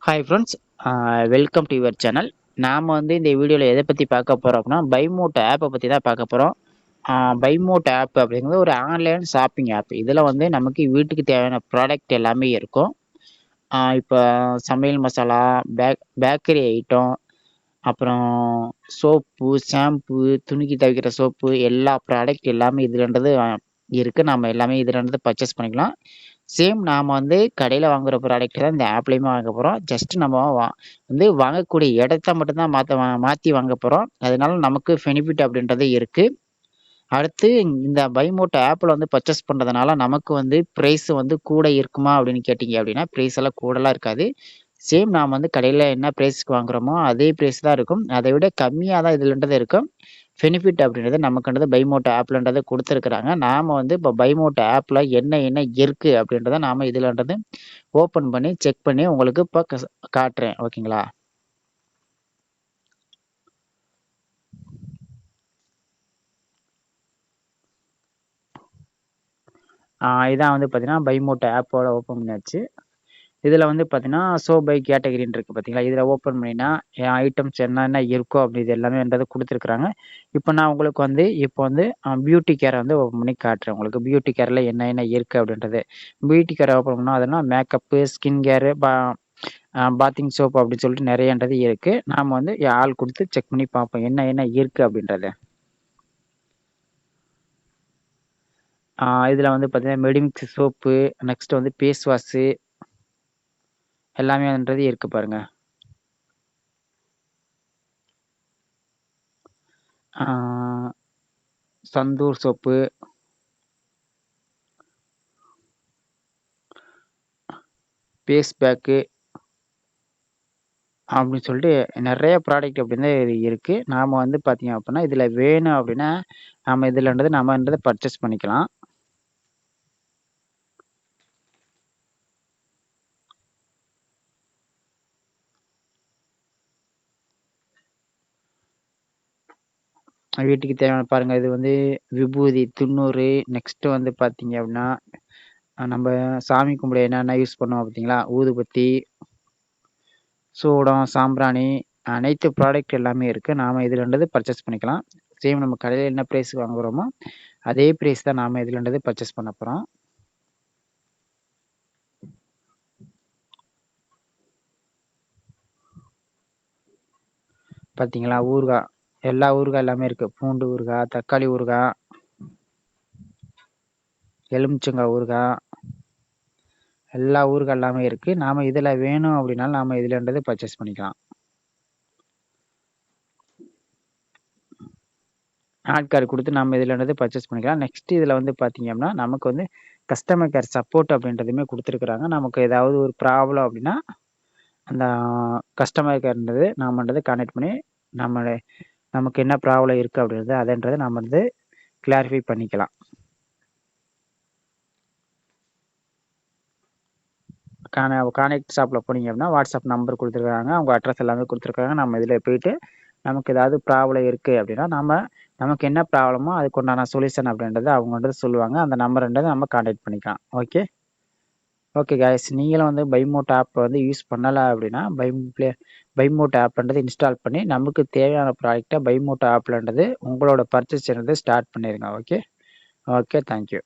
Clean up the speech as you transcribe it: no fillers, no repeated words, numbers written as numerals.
Hi friends, welcome to your channel. நாம் இந்த வீடியோவில் எதை பற்றி பார்க்க போகிறோம் அப்படின்னா, பைமோட் ஆப்பை பற்றி தான் பார்க்க போகிறோம். பைமோட் ஆப் அப்படிங்கிறது ஒரு ஆன்லைன் ஷாப்பிங் ஆப். இதில் நமக்கு வீட்டுக்கு தேவையான ப்ராடக்ட் எல்லாமே இருக்கும். இப்போ சமையல் மசாலா, பேக்கரி ஐட்டம், அப்புறம் சோப்பு, ஷாம்பு, துணிக்கு துவைக்கிற சோப்பு, எல்லா ப்ராடக்ட் எல்லாமே இதுலன்றது இருக்குது. நம்ம எல்லாமே இதுலன்றது பர்ச்சேஸ் பண்ணிக்கலாம். சேம் நாம கடையில வாங்குற ப்ராடக்ட் தான் இந்த ஆப்லயுமே வாங்க போறோம். ஜஸ்ட் நம்ம வாங்கக்கூடிய இடத்த மட்டும் தான் மாத்தி வாங்க போறோம். அதனால நமக்கு பெனிஃபிட் அப்படின்றது இருக்கு. அடுத்து இந்த பைமோட் ஆப்ல பர்ச்சேஸ் பண்றதுனால நமக்கு பிரைஸ் கூட இருக்குமா அப்படின்னு கேட்டீங்க அப்படின்னா, பிரைஸ் எல்லாம் கூடலாம் இருக்காது. சேம் நாம கடையில என்ன பிரைஸ்க்கு வாங்குறோமோ அதே பிரைஸ் தான் இருக்கும். அதை விட கம்மியா தான் இதுலன்றது இருக்கும். பெனிஃபிட் அப்படின்றது நமக்குன்றது பைமோட் ஆப்லன்றது குடுத்துருக்குறாங்க. நாம இப்போ பைமோட் ஆப்ல என்ன என்ன இருக்கு அப்படின்றத நாம இதுலன்றது ஓப்பன் பண்ணி செக் பண்ணி உங்களுக்கு இப்போ காட்டுறேன். ஓகேங்களா? இதான் பார்த்தீங்கன்னா, பைமோட் ஆப்போட ஓப்பன் பண்ணியாச்சு. இதில பார்த்தீங்கன்னா, ஷோ பை கேட்டகரின்னு இருக்கு பார்த்தீங்களா? இதில ஓப்பன் பண்ணினா, என் ஐட்டம்ஸ் என்னென்ன இருக்கோ அப்படி இது எல்லாமேன்றது குடுத்துருக்குறாங்க. இப்போ நான் உங்களுக்கு பியூட்டி கேர ஓப்பன் பண்ணி காட்டுறேன் உங்களுக்கு. பியூட்டி கேர்ல என்ன என்ன இருக்கு அப்படின்றது. பியூட்டி கேர் ஓப்பன் பண்ணா அதெல்லாம் makeup, skin care, bathing soap அப்படின்னு சொல்லிட்டு நெறையன்றது இருக்கு. நாம ஆள் குடுத்து செக் பண்ணி பார்ப்போம். என்ன என்ன இருக்கு அப்படின்றத. இதில பார்த்தீங்கன்னா, Medimix soap, next face wash எல்லாமேன்றது இருக்கு பாருங்க. ஆ சந்தூர் சோப்பு, ஃபேஸ் பேக்கு அப்படின்னு சொல்லிட்டு நெறைய ப்ராடக்ட் அப்படின்னு இருக்கு. நாம பார்த்தீங்க அப்படின்னா, இதில வேணும் அப்படின்னா, நாம பர்ச்சேஸ் பண்ணிக்கலாம். வீட்டுக்கு தேவையான பாருங்க. இது விபூதி 90. நெக்ஸ்ட் பார்த்தீங்க அப்படின்னா, நம்ப சாமி கும்பிட என்னென்ன யூஸ் பண்ணுவோம் பார்த்தீங்களா? ஊதுபத்தி, சூடம், சாம்பிராணி அனைத்து ப்ராடக்ட் எல்லாமே இருக்கு. நாம இதுலன்றது பர்ச்சேஸ் பண்ணிக்கலாம். சேம் நம்ம கடையில என்ன பிரைஸ்க்கு வாங்குறோமோ, அதே பிரைஸ் தான் நாம இதுலன்றது பர்ச்சேஸ் பண்ண போறோம். பார்த்தீங்களா? ஊறுகாய். எல்லா ஊறுகாய் எல்லாமே இருக்கு. பூண்டு ஊறுகாய், தக்காளி ஊறுகாய், எலுமிச்சங்காய் ஊறுகாய், எல்லா ஊறுகாய் எல்லாமே இருக்கு. நாம இதுல வேணும் அப்படின்னாலும் நாம இதுலன்றது பர்ச்சேஸ் பண்ணிக்கலாம். கார்டு குடுத்து நம்ம இதுலன்றது பர்ச்சேஸ் பண்ணிக்கலாம். நெக்ஸ்ட் இதுல பார்த்தீங்க அப்படின்னா, நமக்கு கஸ்டமர் கேர் சப்போர்ட் அப்படின்றதுமே குடுத்துருக்குறாங்க. நமக்கு ஏதாவது ஒரு ப்ராப்ளம் அப்படின்னா, அந்த கஸ்டமர் கேர்ன்றது நாமன்றது கான்டாக்ட் பண்ணி, நம்ம நமக்கு என்ன ப்ராப்ளம் இருக்கு அப்படின்றத அதன்றத நம்ம கிளாரிஃபை பண்ணிக்கலாம். கான்டாக்ட் ஷாப்ல போனீங்க அப்படின்னா, வாட்ஸ்அப் நம்பர் குடுத்துருக்காங்க. அவங்க அட்ரஸ் எல்லாமே குடுத்துருக்காங்க. நம்ம இதுல போயிட்டு நமக்கு ஏதாவது ப்ராப்ளம் இருக்கு அப்படின்னா, நமக்கு என்ன ப்ராப்ளமோ அதுக்கு உண்டான சொல்யூஷன் அப்படின்றத அவங்க சொல்லுவாங்க. அந்த நம்பர்ன்றத நம்ம கான்டாக்ட் பண்ணிக்கலாம். ஓகே. ஓகே காய்ஸ், நீங்களும் பைமோட் ஆப் யூஸ் பண்ணல அப்படின்னா, பைமோட் ஆப்ன்றது இன்ஸ்டால் பண்ணி நமக்கு தேவையான ப்ராடக்ட்ட பைமோட் ஆப்லன்றது உங்களோட பர்ச்சேஸ்ன்றது ஸ்டார்ட் பண்ணிருங்க. ஓகே. ஓகே. Thank you.